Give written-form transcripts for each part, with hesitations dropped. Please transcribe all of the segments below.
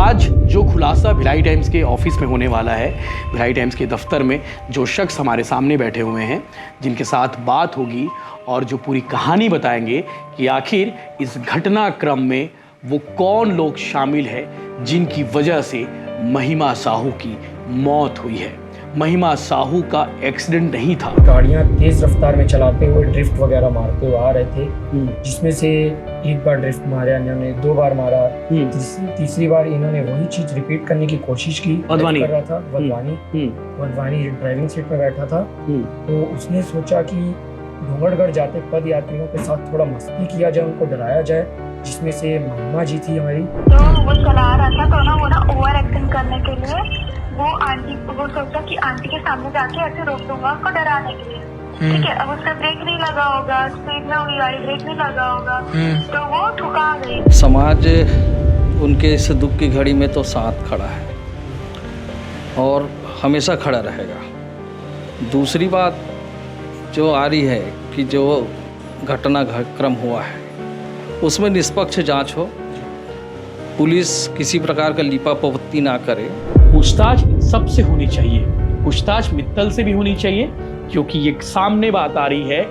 आज जो खुलासा भिलाई टाइम्स के ऑफिस में होने वाला है, भिलाई टाइम्स के दफ्तर में जो शख्स हमारे सामने बैठे हुए हैं, जिनके साथ बात होगी और जो पूरी कहानी बताएंगे कि आखिर इस घटनाक्रम में वो कौन लोग शामिल है जिनकी वजह से महिमा साहू की मौत हुई है। महिमा साहू का एक्सीडेंट नहीं था। गाड़ियाँ तेज रफ्तार में चलाते हुए ड्रिफ्ट वगैरह मारते हुए आ रहे थे, जिसमें से एक बार ड्रिफ्ट मारा, इन्होंने 2 बार मारा, तीसरी बार इन्होंने वही चीज रिपीट करने की कोशिश की। कर रहा था वधवानी ड्राइविंग सीट में बैठा था, तो उसने सोचा कि डूंगरगढ़ जाते पद यात्रियों के साथ थोड़ा मस्ती किया जाए, उनको डराया जाए, जिसमें से महिमा जी थी हमारी। तो वो चला रहा था, तो वो ओवर एक्टिंग करने के लिए वो सोचा कि आंटी के सामने जाके ऐसे रोक दूंगा उसको डराने के लिए। ठीक है, अब उसका ब्रेक नहीं लगा होगा, स्पीड में होगी गाड़ी, ब्रेक नहीं लगा होगा, तो वो ठुका गई। समाज उनके इस दुख की घड़ी में तो साथ खड़ा है और हमेशा खड़ा रहेगा। दूसरी बात जो आ रही है कि जो घटनाक्रम हुआ है उसमें निष्पक्ष जांच हो, पुलिस किसी प्रकार का लीपापोती ना करे। पूछताछ सबसे होनी चाहिए, पूछताछ मित्तल से भी होनी चाहिए, क्योंकि ये सामने बात आ रही है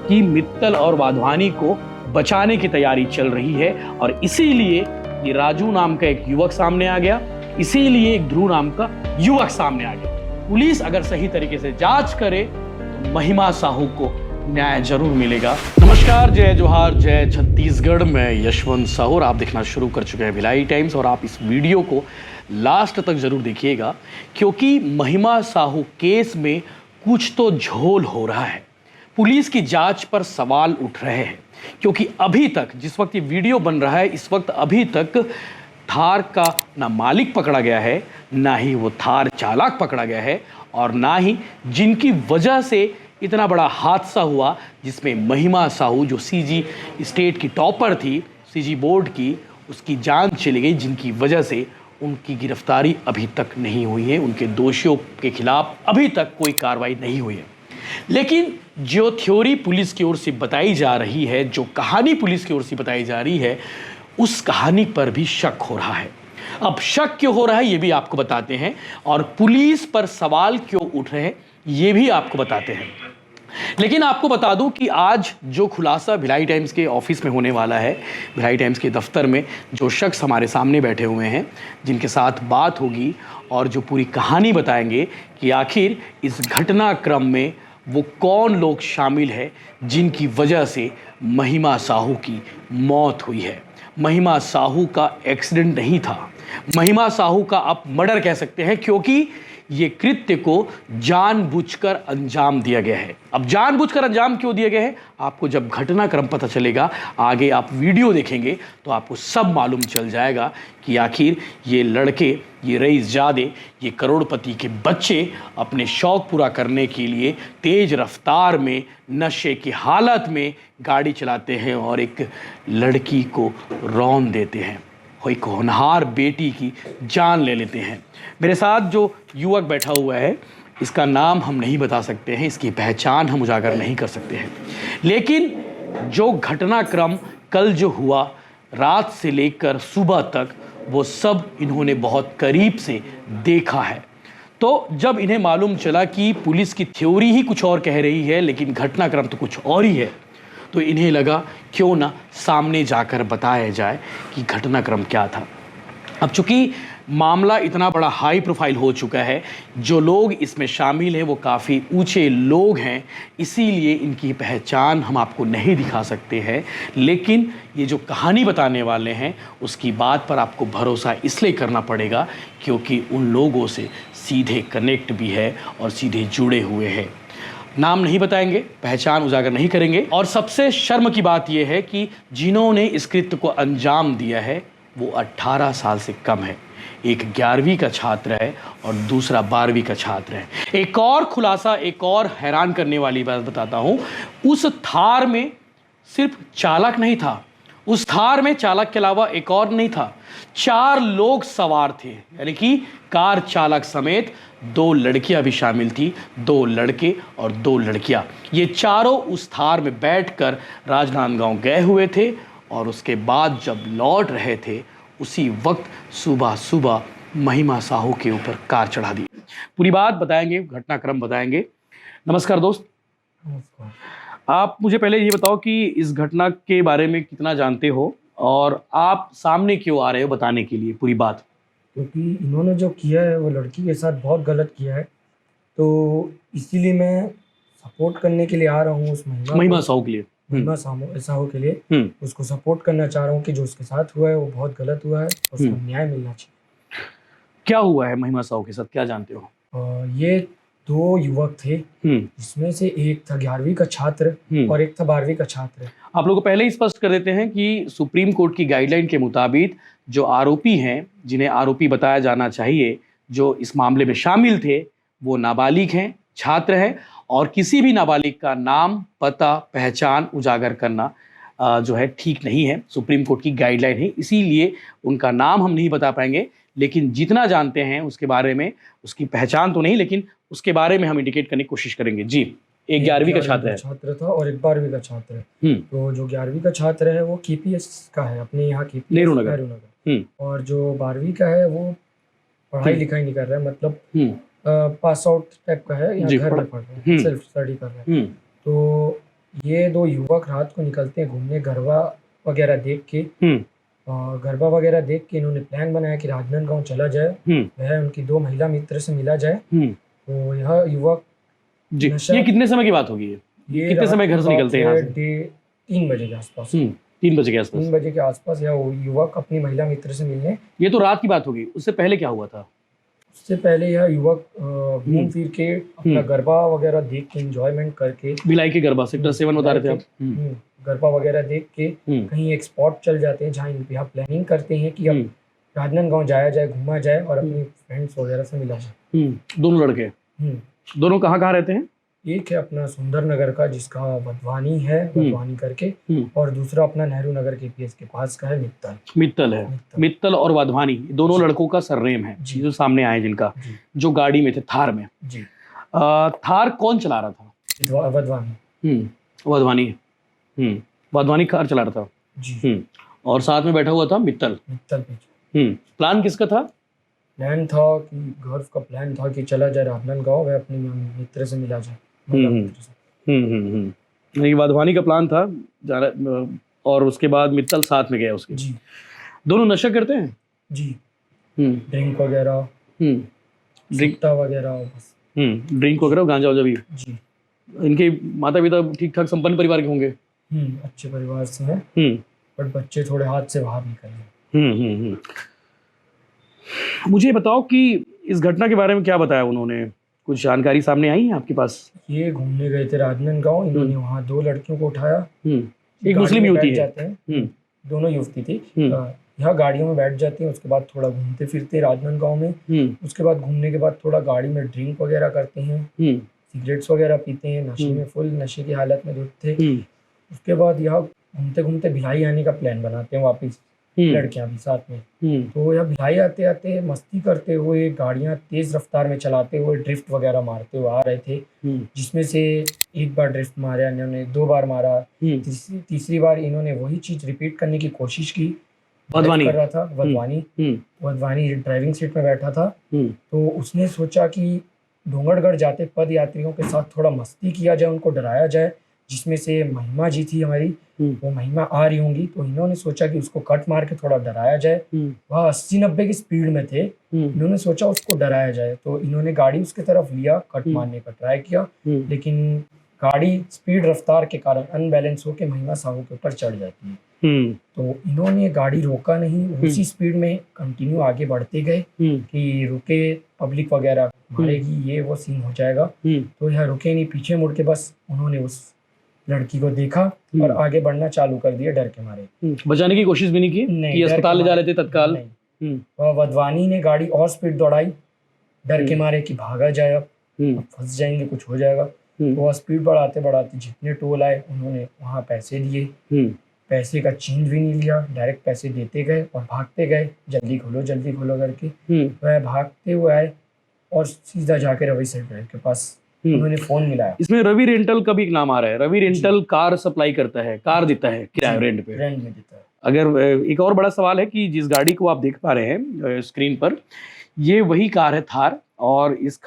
कि मित्तल और वाधवानी को बचाने की तैयारी चल रही है और इसीलिए ये राजू नाम का एक युवक सामने आ गया, इसीलिए एक ध्रुव नाम का युवक सामने आ गया। पुलिस अगर सही तरीके से जांच करे तो महिमा साहू को न्याय जरूर मिलेगा। नमस्कार, जय जोहार, जय छत्तीसगढ़। मैं यशवंत साहू और आप देखना शुरू कर चुके हैं भिलाई टाइम्स और आप इस वीडियो को लास्ट तक जरूर देखिएगा, क्योंकि महिमा साहू केस में कुछ तो झोल हो रहा है। पुलिस की जांच पर सवाल उठ रहे हैं, क्योंकि अभी तक जिस वक्त ये वीडियो बन रहा है इस वक्त अभी तक थार का ना मालिक पकड़ा गया है, ना ही वो थार चालक पकड़ा गया है और ना ही जिनकी वजह से इतना बड़ा हादसा हुआ जिसमें महिमा साहू जो सीजी स्टेट की टॉपर थी, सीजी बोर्ड की, उसकी जान चली गई, जिनकी वजह से उनकी गिरफ्तारी अभी तक नहीं हुई है, उनके दोषियों के खिलाफ अभी तक कोई कार्रवाई नहीं हुई है। लेकिन जो थ्योरी पुलिस की ओर से बताई जा रही है, जो कहानी पुलिस की ओर से बताई जा रही है, उस कहानी पर भी शक हो रहा है। अब शक क्यों हो रहा है ये भी आपको बताते हैं और पुलिस पर सवाल क्यों उठ रहे हैं ये भी आपको बताते हैं। लेकिन आपको बता दूं कि आज जो खुलासा भिलाई टाइम्स के ऑफिस में होने वाला है, भिलाई टाइम्स के दफ्तर में जो शख्स हमारे सामने बैठे हुए हैं, जिनके साथ बात होगी और जो पूरी कहानी बताएंगे कि आखिर इस घटनाक्रम में वो कौन लोग शामिल है जिनकी वजह से महिमा साहू की मौत हुई है। महिमा साहू का एक्सीडेंट नहीं था, महिमा साहू का आप मर्डर कह सकते हैं, क्योंकि ये कृत्य को जानबूझकर अंजाम दिया गया है। अब जानबूझकर अंजाम क्यों दिया गया है आपको जब घटनाक्रम पता चलेगा, आगे आप वीडियो देखेंगे तो आपको सब मालूम चल जाएगा कि आखिर ये लड़के, ये रईसजादे, ये करोड़पति के बच्चे अपने शौक पूरा करने के लिए तेज रफ्तार में नशे की हालत में गाड़ी चलाते हैं और एक लड़की को रौंद देते हैं, एक होनहार बेटी की जान ले लेते हैं। मेरे साथ जो युवक बैठा हुआ है इसका नाम हम नहीं बता सकते हैं, इसकी पहचान हम उजागर नहीं कर सकते हैं, लेकिन जो घटनाक्रम कल जो हुआ रात से लेकर सुबह तक वो सब इन्होंने बहुत करीब से देखा है। तो जब इन्हें मालूम चला कि पुलिस की थ्योरी ही कुछ और कह रही है लेकिन घटनाक्रम तो कुछ और ही है, तो इन्हें लगा क्यों ना सामने जाकर बताया जाए कि घटनाक्रम क्या था। अब चूंकि मामला इतना बड़ा हाई प्रोफाइल हो चुका है, जो लोग इसमें शामिल हैं वो काफ़ी ऊंचे लोग हैं, इसीलिए इनकी पहचान हम आपको नहीं दिखा सकते हैं, लेकिन ये जो कहानी बताने वाले हैं उसकी बात पर आपको भरोसा इसलिए करना पड़ेगा क्योंकि उन लोगों से सीधे कनेक्ट भी है और सीधे जुड़े हुए हैं। नाम नहीं बताएंगे, पहचान उजागर नहीं करेंगे और सबसे शर्म की बात यह है कि जिन्होंने इस कृत्य को अंजाम दिया है वो 18 साल से कम है। एक 11वीं का छात्र है और दूसरा 12वीं का छात्र है। एक और खुलासा, एक और हैरान करने वाली बात बताता हूँ, उस थार में सिर्फ चालक नहीं था, उस थार में चालक के अलावा एक और नहीं था, 4 लोग सवार थे, यानी कि कार चालक समेत 2 लड़कियां भी शामिल थी, 2 लड़के और 2 लड़कियां। ये चारों उस थार में बैठकर राजनांदगांव गए हुए थे और उसके बाद जब लौट रहे थे उसी वक्त सुबह सुबह महिमा साहू के ऊपर कार चढ़ा दी। पूरी बात बताएंगे, घटनाक्रम बताएंगे। नमस्कार दोस्त, आप मुझे पहले ये बताओ कि इस घटना के बारे में कितना जानते हो और आप सामने क्यों आ रहे हो बताने के लिए पूरी बात। क्योंकि इन्होंने जो किया है वो लड़की के साथ बहुत गलत किया है, तो इसीलिए मैं सपोर्ट करने के लिए आ रहा हूँ उस महिमा साहू के लिए। महिमा साहू के लिए उसको सपोर्ट करना चाह रहा हूँ कि जो उसके साथ हुआ है वो बहुत गलत हुआ है, उसको न्याय मिलना चाहिए। क्या हुआ है महिमा साहू के साथ, क्या जानते हो? ये दो युवक थे, जिसमें से एक था 11वीं का छात्र और एक था 12वीं का छात्र। आप लोगों को पहले ही स्पष्ट कर देते हैं कि सुप्रीम कोर्ट की गाइडलाइन के मुताबिक जो आरोपी हैं, जिन्हें आरोपी बताया जाना चाहिए, जो इस मामले में शामिल थे, वो नाबालिग हैं, छात्र हैं और किसी भी नाबालिग का नाम, पता, पहचान उजागर करना जो है ठीक नहीं है। सुप्रीम कोर्ट की गाइडलाइन है, इसीलिए उनका नाम हम नहीं बता पाएंगे, लेकिन जितना जानते हैं उसके बारे में, उसकी पहचान तो नहीं लेकिन उसके बारे में हम इंडिकेट करने की कोशिश करेंगे। जी, एक 11वीं का छात्र था और एक 12वीं का छात्र है। तो जो 11वीं का छात्र है वो KPS का है, अपने यहाँ KPS नेहरू नगर। और जो 12वीं का है वो पढ़ाई लिखाई नहीं कर रहा है, मतलब पास आउट टाइप का है, यहाँ घर में पढ़ रहा है, सेल्फ स्टडी कर रहा है। तो ये दो युवक रात को निकलते हैं घूमने, गरबा वगैरह देख के, गरबा वगैरह देख के इन्होंने प्लान बनाया कि राजनांदगांव चला जाए, वह उनकी दो महिला मित्र से मिला जाए। तो यह युवक जी, ये कितने समय की बात होगी? ये कितने समय घर से निकलते हैं यहाँ से? 3 बजे के आसपास। 3 बजे के आसपास। 3 बजे के आसपास यह युवक अपनी महिला मित्र से मिलने। ये तो रात की बात होगी, उससे पहले क्या हुआ था? उससे पहले यह युवक घूम फिर के अपना गरबा वगैरह देख के, एंजॉयमेंट करके, भिलाई के गरबा सेक्टर 7 बता रहे थे आप। गरबा वगैरह देख के कहीं एक स्पॉट चल जाते हैं जहाँ यहाँ प्लानिंग करते हैं कि अब राजनांदगांव जाया जाए, घूमा जाए और अपनी फ्रेंड्स वगैरह से मिला जाए। दोनों लड़के दोनों कहाँ रहते हैं? एक है अपना सुंदर नगर का, जिसका वधवानी है, वधवानी करके, और दूसरा अपना नेहरू नगर KPS के पास का है, मित्तल है। मित्तल और वधवानी दोनों लड़कों का सरनेम है जो सामने आए, जिनका जो गाड़ी में थे, थार में। थार कौन चला रहा था? वधवानी। वधवानी कार चला रहा था जी। और साथ में बैठा हुआ था मित्तल। प्लान किसका था? प्लान था कि गर्व का प्लान था कि चला जाए राजनांदगांव, वह अपने मित्र से मिला जाए। वधवानी का प्लान था और उसके बाद मित्तल साथ में गया उसके। जी। दोनों नशा करते हैं? जी। ड्रिंक वगैरह, ड्रिंक वगैरह, गांजा वाजा भी। जी। इनके माता पिता ठीक ठाक संपन्न परिवार के होंगे? अच्छे परिवार से हैं, बट बच्चे थोड़े हाथ से बाहर निकल गए। मुझे बताओ कि इस घटना के बारे में क्या बताया उन्होंने, कुछ जानकारी सामने आई है आपके पास? ये घूमने गए थे राजनांदगांव, इन्होंने वहाँ 2 लड़कियों को उठाया। एक मुस्लिम युवती है, दोनों युवती थी। यहाँ गाड़ियों में बैठ जाती हैं, उसके बाद थोड़ा घूमते फिरते राजनांदगांव में। उसके बाद घूमने के बाद थोड़ा गाड़ी में ड्रिंक वगैरह करते हैं, सिगरेट्स वगैरह पीते हैं, नशे में, फुल नशे की हालत में धुत थे। उसके बाद यहाँ घूमते घूमते भिलाई आने का प्लान बनाते हैं वापस, लड़कियां भी साथ में। तो यह भिलाई आते आते मस्ती करते हुए, गाड़ियां तेज रफ्तार में चलाते हुए, ड्रिफ्ट वगैरह मारते हुए आ रहे थे, जिसमें से एक बार ड्रिफ्ट मारा इन्होंने, 2 बार मारा, तीसरी बार इन्होंने वही चीज रिपीट करने की कोशिश की। वधवानी कर रहा था, वधवानी ड्राइविंग सीट में बैठा था। तो उसने सोचा कि डोंगरगढ़ जाते पद यात्रियों के साथ थोड़ा मस्ती किया जाए, उनको डराया जाए, जिसमें से महिमा जी थी हमारी, वो महिमा आ रही होंगी। तो इन्होंने सोचा कि उसको कट मार के थोड़ा डराया जाए। वह 80-90 की स्पीड में थे, इन्होंने सोचा उसको डराया जाए, तो इन्होंने गाड़ी उसके तरफ लिया, कट मारने का ट्राई किया, लेकिन गाड़ी स्पीड रफ्तार के कारण अनबैलेंस होकर महिमा साहू के ऊपर चढ़ जाती है। तो इन्होंने गाड़ी रोका नहीं, उसी स्पीड में कंटिन्यू आगे बढ़ते गए कि रुके, पब्लिक वगैरह मारेगी, ये वो सीन हो जाएगा। तो यह रुके नहीं, पीछे मुड़ के बस उन्होंने उस लड़की को देखा और आगे बढ़ना चालू कर दिया, डर के मारे। बचाने की कोशिश भी नहीं की कि अस्पताल ले जा रहे थे तत्काल? वह वधवानी ने गाड़ी और स्पीड दौड़ाई, डर के मारे कि भागा जाए, अब फंस जाएंगे, कुछ हो जाएगा। तो वह स्पीड बढ़ाते बढ़ाते जितने टोल आए उन्होंने वहाँ पैसे दिए, पैसे का चेंज भी नहीं लिया, डायरेक्ट पैसे देते गए और भागते गए, जल्दी खोलो करके। वह भागते हुए आए और सीधा जाके रवि सेठ के पास उन्होंने फोन मिलाया। इसमें रवि रेंटल का भी एक नाम आ रहा है। रवि रेंटल कार सप्लाई करता है, कार देता है किराए, रेंट में देता है। अगर एक और बड़ा सवाल है कि जिस गाड़ी को आप देख पा रहे हैं स्क्रीन पर, ये वही कार है थार, और इस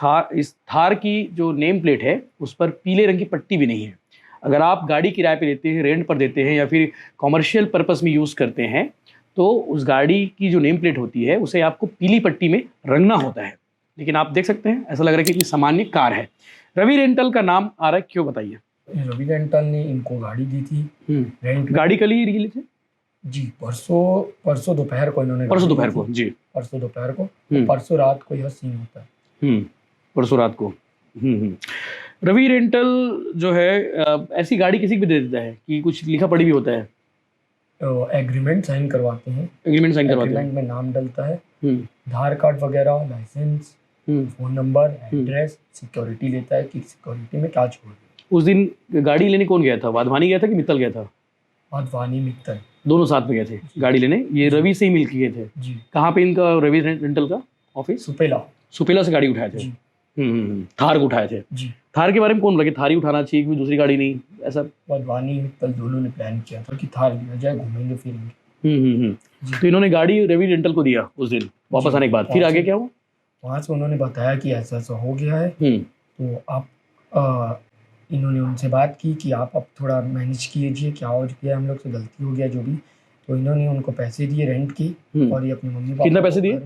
थार की जो नेम प्लेट है उस पर पीले रंग की पट्टी भी नहीं है। अगर आप गाड़ी किराए पे लेते हैं, रेंट पर देते हैं या फिर कॉमर्शियल पर्पस में यूज़ करते हैं, तो उस गाड़ी की जो नेम प्लेट होती है उसे आपको पीली पट्टी में रंगना होता है। लेकिन आप देख सकते हैं ऐसा लग रहा है कि ये सामान्य कार है। रवि रेंटल का नाम आ रहा है, क्यों बताइए? रवि रेंटल ने इनको गाड़ी दी थी रेंट में। गाड़ी कल ही ली थी जी, परसों दोपहर को इन्होंने परसों गाड़ी दोपहर दी को थी। जी, परसों दोपहर को, परसों रात को यह सीन होता है। परसों रात को। रवि रेंटल जो है ऐसी गाड़ी किसी को भी दे देता है कि कुछ लिखा पढ़ी भी होता है? एग्रीमेंट साइन करवाते हैं, एग्रीमेंट साइन करवाते हैं, एग्रीमेंट में नाम डलता है, आधार कार्ड वगैरह, licence, phone number, address, security लेता है कि सिक्योरिटी में क्या छोड़ दिया। उस दिन गाड़ी लेने कौन गया था? वाधवानी गया था कि मित्तल गया था? वाधवानी मित्तल दोनों साथ में गए थे गाड़ी लेने। ये रवि से ही मिल के गए थे जी। कहाँ पे इनका रवि रेंटल का ऑफिस? सुपेला से गाड़ी उठाए थे। थार को उठाए थे जी। थार के बारे में कौन लगे थार ही उठाना चाहिए, कोई दूसरी गाड़ी नहीं? ऐसा वाधवानी मित्तल दोनों ने प्लान किया था कि थार लिया जाए, घूमेंगे फिरेंगे। तो इन्होंने गाड़ी रवि रेंटल को दिया उस दिन वापस आने के बाद। फिर आगे क्या हुआ? वहाँ से उन्होंने बताया कि ऐसा ऐसा हो गया है, तो आप इन्होंने उनसे बात की कि आप अब थोड़ा मैनेज कीजिए, क्या हो गया, हम लोग से गलती हो गया जो भी। तो इन्होंने उनको पैसे दिए रेंट की, और ये अपने मम्मी पापा कितना पैसे दिए?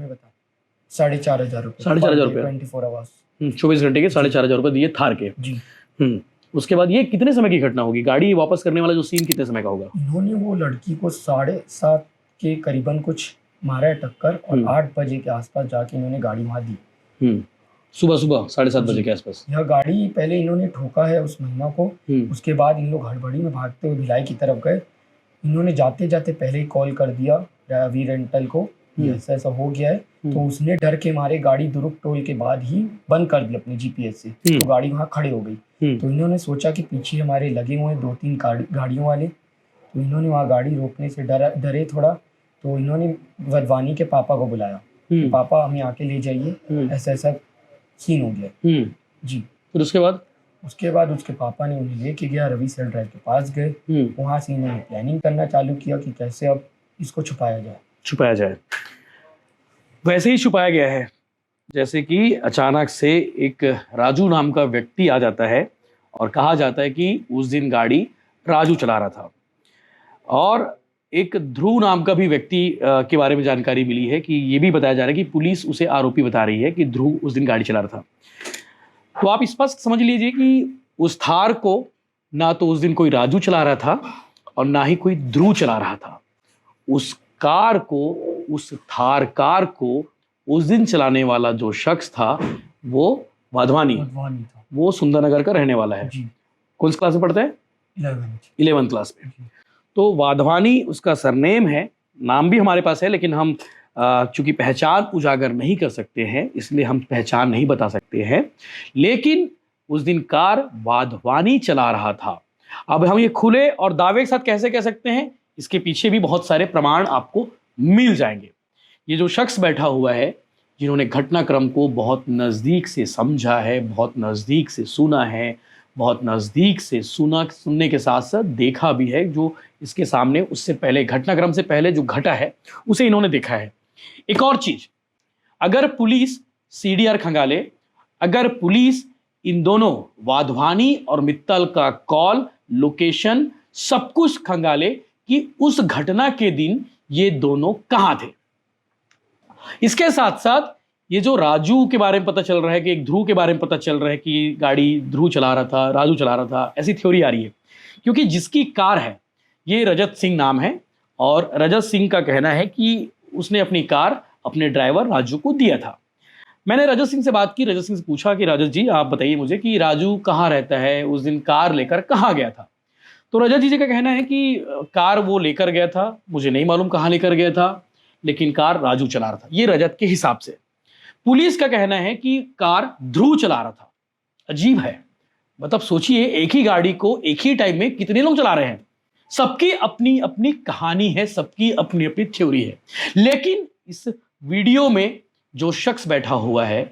4,500 रुपये। 4,500 रुपये 24 आवर्स 24 घंटे के 4,500 रुपये दिए थार के जी। उसके बाद ये कितने समय की घटना होगी? गाड़ी वापस करने वाला जो सीन कितने समय का होगा? इन्होंने वो लड़की को 7:30 के करीबन कुछ मारा है टक्कर, और 8 बजे के आसपास जाके इन्होंने गाड़ी वहाँ दी। सुबह 7:30 बजे के आसपास। यह गाड़ी पहले इन्होंने ठोका है उस महिला को, उसके बाद इन लोग हड़बड़ी में भागते हुए भिलाई की तरफ गए। इन्होंने जाते जाते पहले ही कॉल कर दिया रवि रेंटल को, ऐसा ऐसा हो गया है। तो उसने डर के मारे गाड़ी दुरुक टोल के बाद ही बंद कर दी अपने जीपीएस से, तो गाड़ी वहाँ खड़ी हो गई। तो इन्होंने सोचा कि पीछे हमारे लगे हुए 2-3 गाड़ियों वाले, तो इन्होंने वहाँ गाड़ी रोकने से डरे थोड़ा। तो इन्होंने वधवानी के पापा को बुलाया कि पापा हमें आके ले जाइए, ऐसा ऐसा सीन हो गया जी। फिर उसके बाद उसके पापा ने उन्हें लेके गया, रवि सेल ड्राइव के पास गए। वहाँ से इन्होंने प्लानिंग करना चालू किया कि कैसे अब इसको छुपाया जाए। वैसे ही छुपाया गया है जैसे कि अचानक से एक राजू नाम का व्यक्ति आ जाता है और कहा जाता है कि उस दिन गाड़ी राजू चला रहा था। और एक ध्रुव नाम का भी व्यक्ति के बारे में जानकारी मिली है कि ये भी बताया जा रहा है कि पुलिस उसे आरोपी बता रही है कि ध्रुव उस दिन गाड़ी चला रहा था। तो आप स्पष्ट समझ लीजिए कि उस थार को ना तो उस दिन कोई राजू चला रहा था और ना ही कोई ध्रुव चला रहा था। उस थार कार को उस दिन चलाने वाला जो शख्स था वो वाधवानी था। वो सुंदरनगर का रहने वाला है। कौन सी क्लास में पढ़ता है? 11th क्लास में। तो वाधवानी उसका सरनेम है, नाम भी हमारे पास है, लेकिन हम चूंकि पहचान उजागर नहीं कर सकते हैं इसलिए हम पहचान नहीं बता सकते हैं। लेकिन उस दिन कार वाधवानी चला रहा था। अब हम ये खुले और दावे के साथ कैसे कह सकते हैं? इसके पीछे भी बहुत सारे प्रमाण आपको मिल जाएंगे। ये जो शख्स बैठा हुआ है, जिन्होंने घटनाक्रम को बहुत नज़दीक से समझा है, बहुत नज़दीक से सुना है, बहुत नज़दीक से सुनने के साथ साथ देखा भी है, जो इसके सामने उससे पहले घटनाक्रम से पहले जो घटा है उसे इन्होंने देखा है। एक और चीज़, अगर पुलिस CDR खंगाले, अगर पुलिस इन दोनों वाधवानी और मित्तल का कॉल, लोकेशन, सब कुछ खंगाले कि उस घटना के दिन ये दोनों कहां थे। इसके साथ साथ ये जो राजू के बारे में पता चल रहा है कि एक ध्रुव के बारे में पता चल रहा है कि गाड़ी ध्रुव चला रहा था, राजू चला रहा था, ऐसी थ्योरी आ रही है। क्योंकि जिसकी कार है ये रजत सिंह नाम है, और रजत सिंह का कहना है कि उसने अपनी कार अपने ड्राइवर राजू को दिया था। मैंने रजत सिंह से बात की, रजत सिंह से पूछा कि रजत जी आप बताइए मुझे कि राजू कहाँ रहता है, उस दिन कार लेकर कहाँ गया था। तो रजत जी का कहना है कि कार वो लेकर गया था, मुझे नहीं मालूम कहाँ लेकर गया था, लेकिन कार राजू चला रहा था। ये रजत के हिसाब से। पुलिस का कहना है कि कार ध्रुव चला रहा था। अजीब है, मतलब सोचिए एक ही गाड़ी को एक ही टाइम में कितने लोग चला रहे हैं। सबकी अपनी अपनी कहानी है, सबकी अपनी अपनी थ्योरी है। लेकिन इस वीडियो में जो शख्स बैठा हुआ है,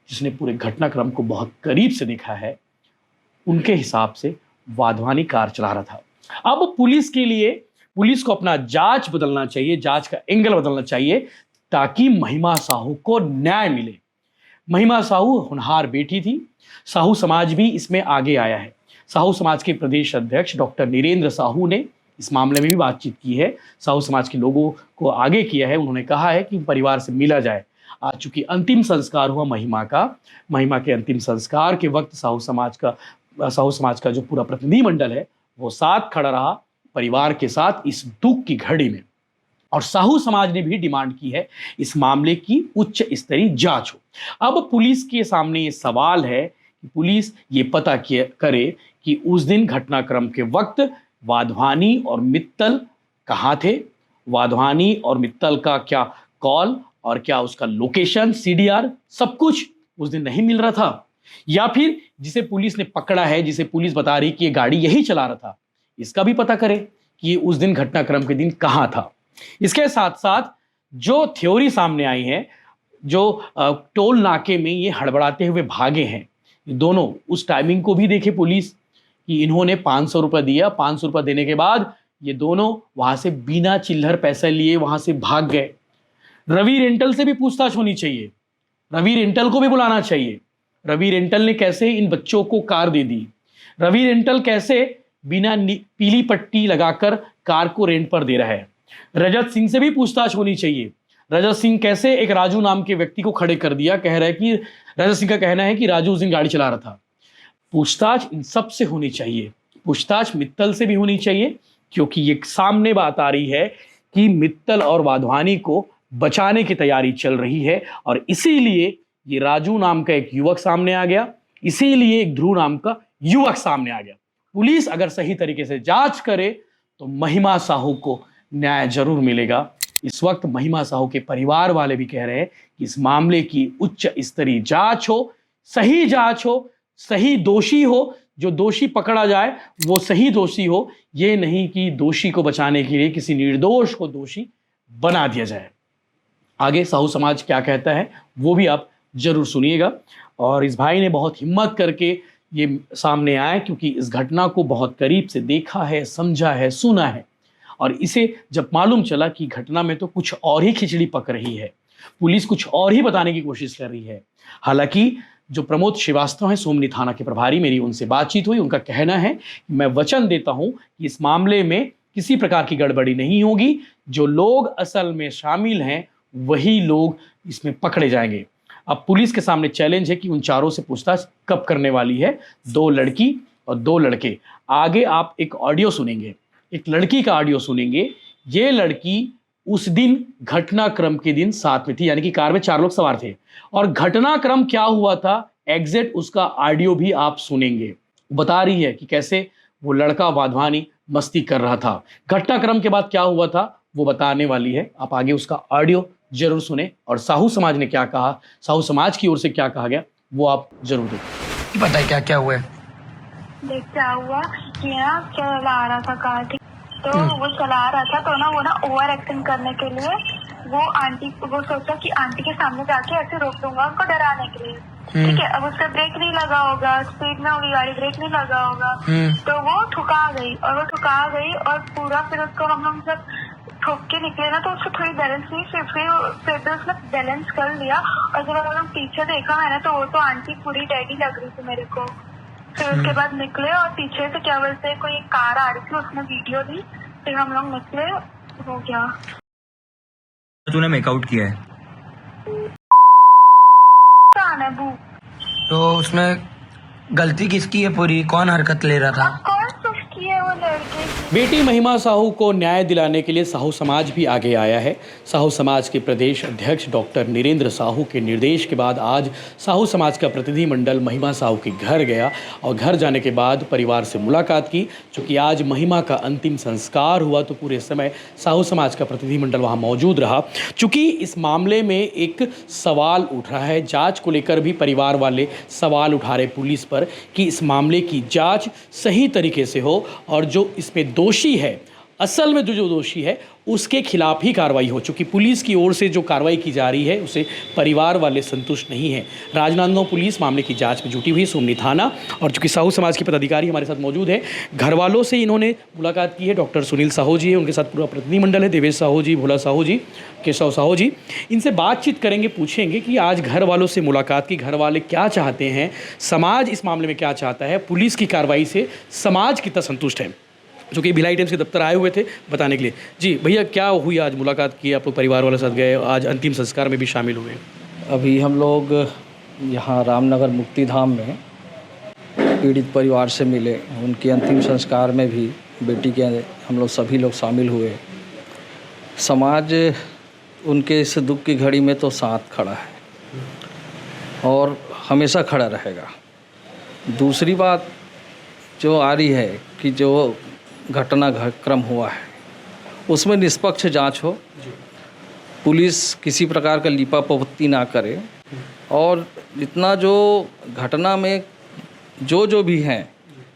जिसने पूरे घटनाक्रम को बहुत करीब से देखा है, उनके हिसाब से वाधवानी कार चला रहा था। अब पुलिस के लिए पुलिस को अपना जांच बदलना चाहिए, जांच का एंगल बदलना चाहिए ताकि महिमा साहू को न्याय मिले। महिमा साहू होनहार बेटी थी। साहू समाज भी इसमें आगे आया है। साहू समाज के प्रदेश अध्यक्ष डॉक्टर नीरेंद्र साहू ने इस मामले में भी बातचीत की है, साहू समाज के लोगों को आगे किया है। उन्होंने कहा है कि परिवार से मिला जाए। आज चूंकि अंतिम संस्कार हुआ महिमा के अंतिम संस्कार के वक्त साहू समाज का जो पूरा प्रतिनिधिमंडल है वो साथ खड़ा रहा परिवार के साथ इस दुख की घड़ी में। और साहू समाज ने भी डिमांड की है इस मामले की उच्च स्तरीय जांच हो। अब पुलिस के सामने ये सवाल है कि पुलिस ये पता करे कि उस दिन घटनाक्रम के वक्त वाधवानी और मित्तल कहाँ थे, वाधवानी और मित्तल का क्या कॉल और क्या उसका लोकेशन, सीडीआर, सब कुछ उस दिन नहीं मिल रहा था, या फिर जिसे पुलिस ने पकड़ा है, जिसे पुलिस बता रही कि ये गाड़ी यही चला रहा था, इसका भी पता करे कि ये उस दिन घटनाक्रम के दिन कहाँ था। इसके साथ साथ जो थ्योरी सामने आई है, जो टोल नाके में ये हड़बड़ाते हुए भागे हैं, ये दोनों उस टाइमिंग को भी देखे पुलिस कि इन्होंने 500 रुपये दिया, 500 रुपये देने के बाद ये दोनों वहाँ से बिना चिल्लर पैसे लिए वहाँ से भाग गए। रवि रेंटल से भी पूछताछ होनी चाहिए, रवि रेंटल को भी बुलाना चाहिए। रवि रेंटल ने कैसे इन बच्चों को कार दे दी, रवि रेंटल कैसे बिना पीली पट्टी लगाकर कार को रेंट पर दे रहा है। रजत सिंह से भी पूछताछ होनी चाहिए। रजत सिंह कैसे एक राजू नाम के व्यक्ति को खड़े कर दिया, कह रहा है कि रजत सिंह का कहना है कि राजू उस दिन गाड़ी चला रहा था। पूछताछ इन सब से होनी चाहिए। पूछताछ मित्तल से भी होनी चाहिए क्योंकि ये सामने बात आ रही है कि मित्तल और वाधवानी को बचाने की तैयारी चल रही है और इसीलिए ये राजू नाम का एक युवक सामने आ गया, इसीलिए एक ध्रुव नाम का युवक सामने आ गया। पुलिस अगर सही तरीके से जांच करे तो महिमा साहू को न्याय जरूर मिलेगा। इस वक्त महिमा साहू के परिवार वाले भी कह रहे हैं कि इस मामले की उच्च स्तरीय जांच हो, सही दोषी हो, जो दोषी पकड़ा जाए वो सही दोषी हो, ये नहीं कि दोषी को बचाने के लिए किसी निर्दोष को दोषी बना दिया जाए। आगे साहू समाज क्या कहता है वो भी आप जरूर सुनिएगा। और इस भाई ने बहुत हिम्मत करके ये सामने आए क्योंकि इस घटना को बहुत करीब से देखा है, समझा है, सुना है और इसे जब मालूम चला कि घटना में तो कुछ और ही खिचड़ी पक रही है, पुलिस कुछ और ही बताने की कोशिश कर रही है। हालांकि जो प्रमोद श्रीवास्तव हैं सोमनी थाना के प्रभारी, मेरी उनसे बातचीत हुई, उनका कहना है कि मैं वचन देता हूं कि इस मामले में किसी प्रकार की गड़बड़ी नहीं होगी, जो लोग असल में शामिल हैं वही लोग इसमें पकड़े जाएंगे। अब पुलिस के सामने चैलेंज है कि उन चारों से पूछताछ कब करने वाली है, 2 लड़की और 2 लड़के। आगे आप एक ऑडियो सुनेंगे, एक लड़की का ऑडियो सुनेंगे। ये लड़की उस दिन घटनाक्रम के दिन साथ में थी, यानी कि कार में 4 लोग सवार थे और घटनाक्रम क्या हुआ था एग्जैक्ट उसका ऑडियो भी आप सुनेंगे। बता रही है कि कैसे वो लड़का वाधवानी मस्ती कर रहा था, घटनाक्रम के बाद क्या हुआ था वो बताने वाली है। आप आगे उसका ऑडियो जरूर सुने और साहू समाज ने क्या कहा, साहू समाज की ओर से क्या कहा गया वो आप जरूर देखें। बताइए क्या क्या हुआ है। देख क्या हुआ कि ना चला रहा था कार, तो वो चला रहा था तो वो ओवर एक्टिंग करने के लिए वो सोचा कि आंटी के सामने जाके ऐसे रोक दूंगा उनको डराने के लिए। ठीक है, अब उसका ब्रेक नहीं लगा होगा, स्पीड में होगी गाड़ी, ब्रेक नहीं लगा होगा तो वो ठुका गई और पूरा फिर उसको हम लोग जब ठोक के निकले ना तो उसको थोड़ी बैलेंस नहीं, फिर तो उसने बैलेंस कर लिया और जब हम लोग पीछे देखा मैंने तो वो तो आंटी पूरी डैडी लग रही थी मेरे को। फिर उसके बाद निकले और पीछे से क्या बोलते कोई एक कार आ रही थी, उसने वीडियो दी, फिर हम लोग निकले, हो गया। तूने मेकआउट किया है तो उसमें गलती किसकी है पूरी, कौन हरकत ले रहा था? कौन सुस्ती है वो लड़के की? बेटी महिमा साहू को न्याय दिलाने के लिए साहू समाज भी आगे आया है। साहू समाज के प्रदेश अध्यक्ष डॉक्टर नीरेंद्र साहू के निर्देश के बाद आज साहू समाज का प्रतिनिधिमंडल महिमा साहू के घर गया और घर जाने के बाद परिवार से मुलाकात की। चूँकि आज महिमा का अंतिम संस्कार हुआ तो पूरे समय साहू समाज का प्रतिनिधिमंडल वहाँ मौजूद रहा। चूँकि इस मामले में एक सवाल उठ रहा है, जाँच को लेकर भी परिवार वाले सवाल उठा रहे पुलिस पर कि इस मामले की जाँच सही तरीके से हो और जो इसमें दोषी है असल में जो दोषी है उसके खिलाफ ही कार्रवाई हो, चूँकि पुलिस की ओर से जो कार्रवाई की जा रही है उसे परिवार वाले संतुष्ट नहीं है। राजनांदगांव पुलिस मामले की जांच में जुटी हुई, सोमनी थाना, और चूँकि साहू समाज के पदाधिकारी हमारे साथ मौजूद है, घर वालों से इन्होंने मुलाकात की है। डॉक्टर सुनील साहू जी है, उनके साथ पूरा प्रतिनिधिमंडल है, देवेश साहू जी, भोला साहू जी, केशव साहू जी। इनसे बातचीत करेंगे, पूछेंगे कि आज घर वालों से मुलाकात की, घर वाले क्या चाहते हैं, समाज इस मामले में क्या चाहता है, पुलिस की कार्रवाई से समाज कितना संतुष्ट है, जो कि भिलाई टाइम्स के दफ्तर आए हुए थे बताने के लिए। जी भैया, क्या हुई आज, मुलाकात की आप लोग, परिवार वाले साथ गए, आज अंतिम संस्कार में भी शामिल हुए? अभी हम लोग यहाँ रामनगर मुक्तिधाम में पीड़ित परिवार से मिले, उनके अंतिम संस्कार में भी बेटी के हम लोग सभी लोग शामिल हुए। समाज उनके इस दुख की घड़ी में तो साथ खड़ा है और हमेशा खड़ा रहेगा। दूसरी बात जो आ रही है कि जो घटनाक्रम हुआ है उसमें निष्पक्ष जांच हो, पुलिस किसी प्रकार का लीपापोती ना करे, और जितना जो घटना में जो भी हैं,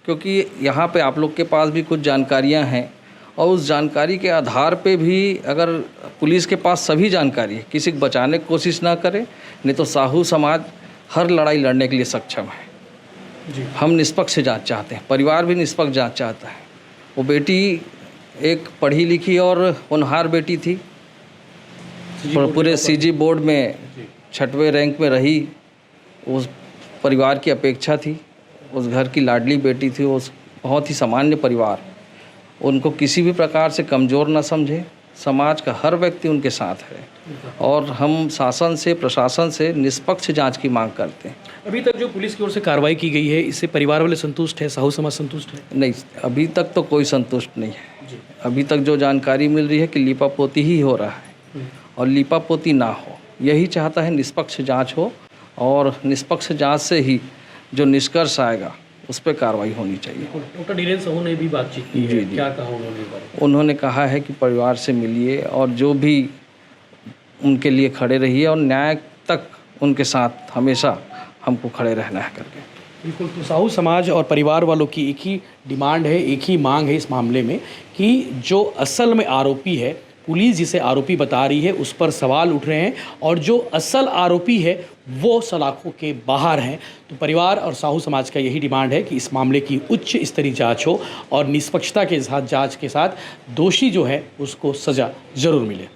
क्योंकि यहाँ पे आप लोग के पास भी कुछ जानकारियाँ हैं और उस जानकारी के आधार पे भी अगर पुलिस के पास सभी जानकारी है, किसी को बचाने की कोशिश ना करे, नहीं तो साहू समाज हर लड़ाई लड़ने के लिए सक्षम है। हम निष्पक्ष जांच चाहते हैं, परिवार भी निष्पक्ष जांच चाहता है। वो बेटी एक पढ़ी लिखी और होनहार बेटी थी, पूरे सीजी बोर्ड में 6वें रैंक में रही, उस परिवार की अपेक्षा थी, उस घर की लाडली बेटी थी, उस बहुत ही सामान्य परिवार, उनको किसी भी प्रकार से कमज़ोर न समझे। समाज का हर व्यक्ति उनके साथ है और हम शासन से, प्रशासन से निष्पक्ष जांच की मांग करते हैं। अभी तक जो पुलिस की ओर से कार्रवाई की गई है, इससे परिवार वाले संतुष्ट है, साहू समाज संतुष्ट है? नहीं, अभी तक तो कोई संतुष्ट नहीं है। अभी तक जो जानकारी मिल रही है कि लीपापोती ही हो रहा है और लीपापोती ना हो, यही चाहता है निष्पक्ष जांच हो, और निष्पक्ष जांच से ही जो निष्कर्ष आएगा उस पर कार्रवाई होनी चाहिए। डॉक्टर धीरेन्द्र साहू ने भी बातचीत की है, क्या कहा उन्होंने? उन्होंने कहा है कि परिवार से मिलिए और जो भी उनके लिए खड़े रहिए और न्याय तक उनके साथ हमेशा हमको खड़े रहना है करके। बिल्कुल, तो साहू समाज और परिवार वालों की एक ही डिमांड है, एक ही मांग है इस मामले में कि जो असल में आरोपी है, पुलिस जिसे आरोपी बता रही है उस पर सवाल उठ रहे हैं, और जो असल आरोपी है वो सलाखों के बाहर हैं। तो परिवार और साहू समाज का यही डिमांड है कि इस मामले की उच्च स्तरीय जांच हो और निष्पक्षता के साथ जांच के साथ दोषी जो है उसको सज़ा ज़रूर मिले।